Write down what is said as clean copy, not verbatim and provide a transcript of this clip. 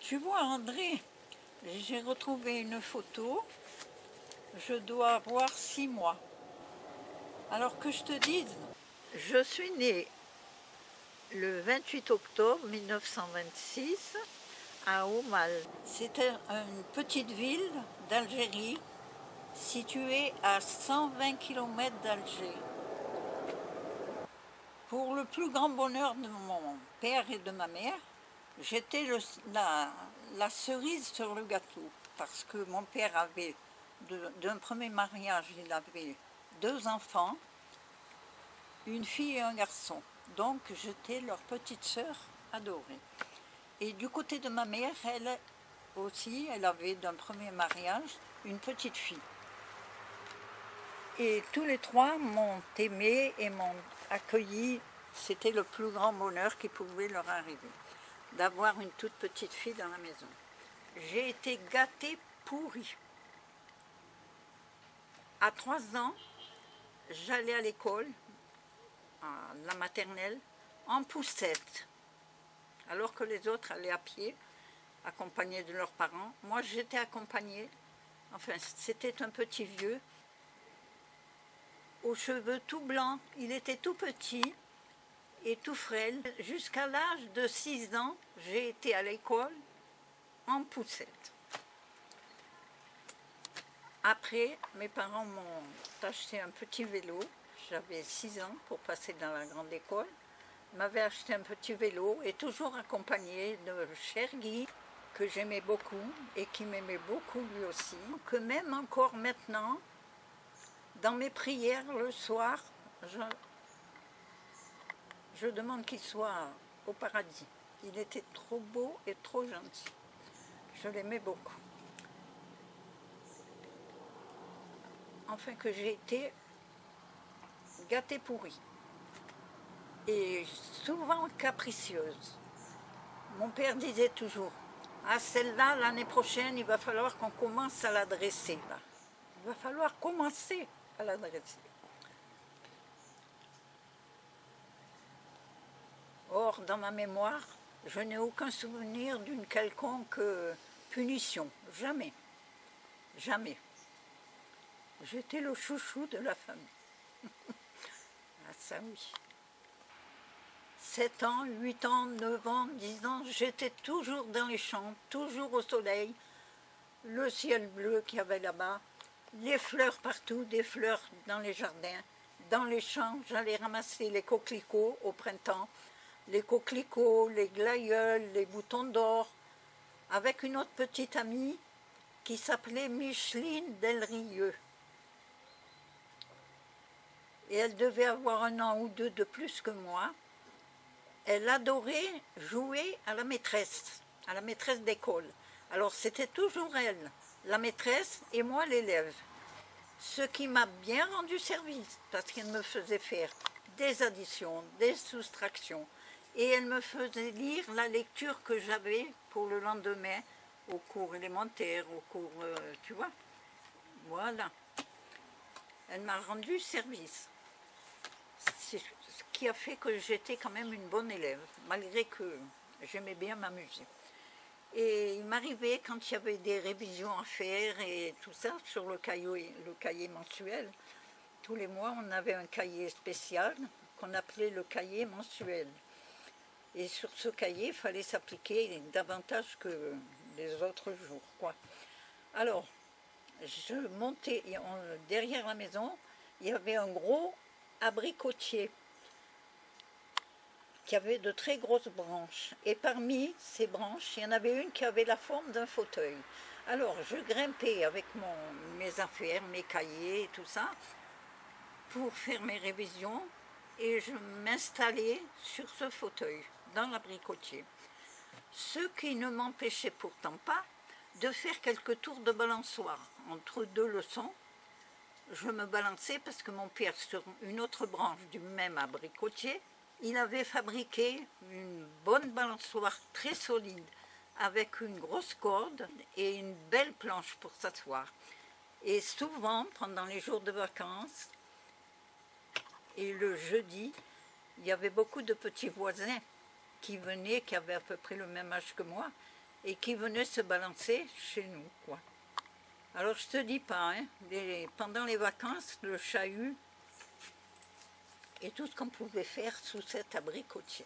Tu vois, André, j'ai retrouvé une photo. Je dois avoir 6 mois. Alors que je te dise, je suis née le 28 octobre 1926 à Oumal. C'était une petite ville d'Algérie située à 120 km d'Alger. Pour le plus grand bonheur de mon père et de ma mère, j'étais la cerise sur le gâteau, parce que mon père avait, d'un premier mariage, il avait 2 enfants, une fille et un garçon. Donc j'étais leur petite sœur adorée. Et du côté de ma mère, elle aussi, elle avait d'un premier mariage une petite fille. Et tous les 3 m'ont aimée et m'ont accueillie. C'était le plus grand bonheur qui pouvait leur arriver, d'avoir une toute petite fille dans la maison. J'ai été gâtée pourrie. À 3 ans, j'allais à l'école, à la maternelle, en poussette, alors que les autres allaient à pied, accompagnés de leurs parents. Moi, j'étais accompagnée, enfin, c'était un petit vieux, aux cheveux tout blancs. Il était tout petit et tout frêle. Jusqu'à l'âge de 6 ans, j'ai été à l'école en poussette. Après, mes parents m'ont acheté un petit vélo. J'avais 6 ans pour passer dans la grande école. Ils m'avaient acheté un petit vélo et toujours accompagné de cher Guy, que j'aimais beaucoup et qui m'aimait beaucoup lui aussi. Que même encore maintenant, dans mes prières le soir, je demande qu'il soit au paradis. Il était trop beau et trop gentil. Je l'aimais beaucoup. Enfin que j'ai été gâtée pourrie. Et souvent capricieuse. Mon père disait toujours, ah celle-là, l'année prochaine, il va falloir qu'on commence à la dresser. Il va falloir commencer à la dresser. Or, dans ma mémoire, je n'ai aucun souvenir d'une quelconque punition. Jamais. Jamais. J'étais le chouchou de la famille. Ah ça oui. 7 ans, 8 ans, 9 ans, 10 ans, j'étais toujours dans les champs, toujours au soleil, le ciel bleu qu'il y avait là-bas, les fleurs partout, des fleurs dans les jardins, dans les champs, j'allais ramasser les coquelicots au printemps, les coquelicots, les glaïeuls, les boutons d'or, avec une autre petite amie qui s'appelait Micheline Delrieux. Et elle devait avoir 1 an ou 2 de plus que moi. Elle adorait jouer à la maîtresse d'école. Alors c'était toujours elle, la maîtresse, et moi l'élève. Ce qui m'a bien rendu service, parce qu'elle me faisait faire des additions, des soustractions, et elle me faisait lire la lecture que j'avais pour le lendemain, au cours élémentaire, au cours, tu vois. Voilà. Elle m'a rendu service. C'est ce qui a fait que j'étais quand même une bonne élève, malgré que j'aimais bien m'amuser. Et il m'arrivait, quand il y avait des révisions à faire et tout ça, sur le cahier mensuel, tous les mois on avait un cahier spécial qu'on appelait le cahier mensuel. Et sur ce cahier, il fallait s'appliquer davantage que les autres jours, quoi. Alors, je montais, derrière la maison, il y avait un gros abricotier qui avait de très grosses branches. Et parmi ces branches, il y en avait une qui avait la forme d'un fauteuil. Alors, je grimpais avec mes affaires, mes cahiers et tout ça, pour faire mes révisions, et je m'installais sur ce fauteuil, dans l'abricotier. Ce qui ne m'empêchait pourtant pas de faire quelques tours de balançoire. Entre 2 leçons, je me balançais parce que mon père, sur une autre branche du même abricotier, il avait fabriqué une bonne balançoire très solide, avec une grosse corde et une belle planche pour s'asseoir. Et souvent, pendant les jours de vacances, et le jeudi, il y avait beaucoup de petits voisins qui venaient, qui avaient à peu près le même âge que moi, et qui venaient se balancer chez nous, quoi. Alors je te dis pas, hein, pendant les vacances, le chahut et tout ce qu'on pouvait faire sous cet abricotier.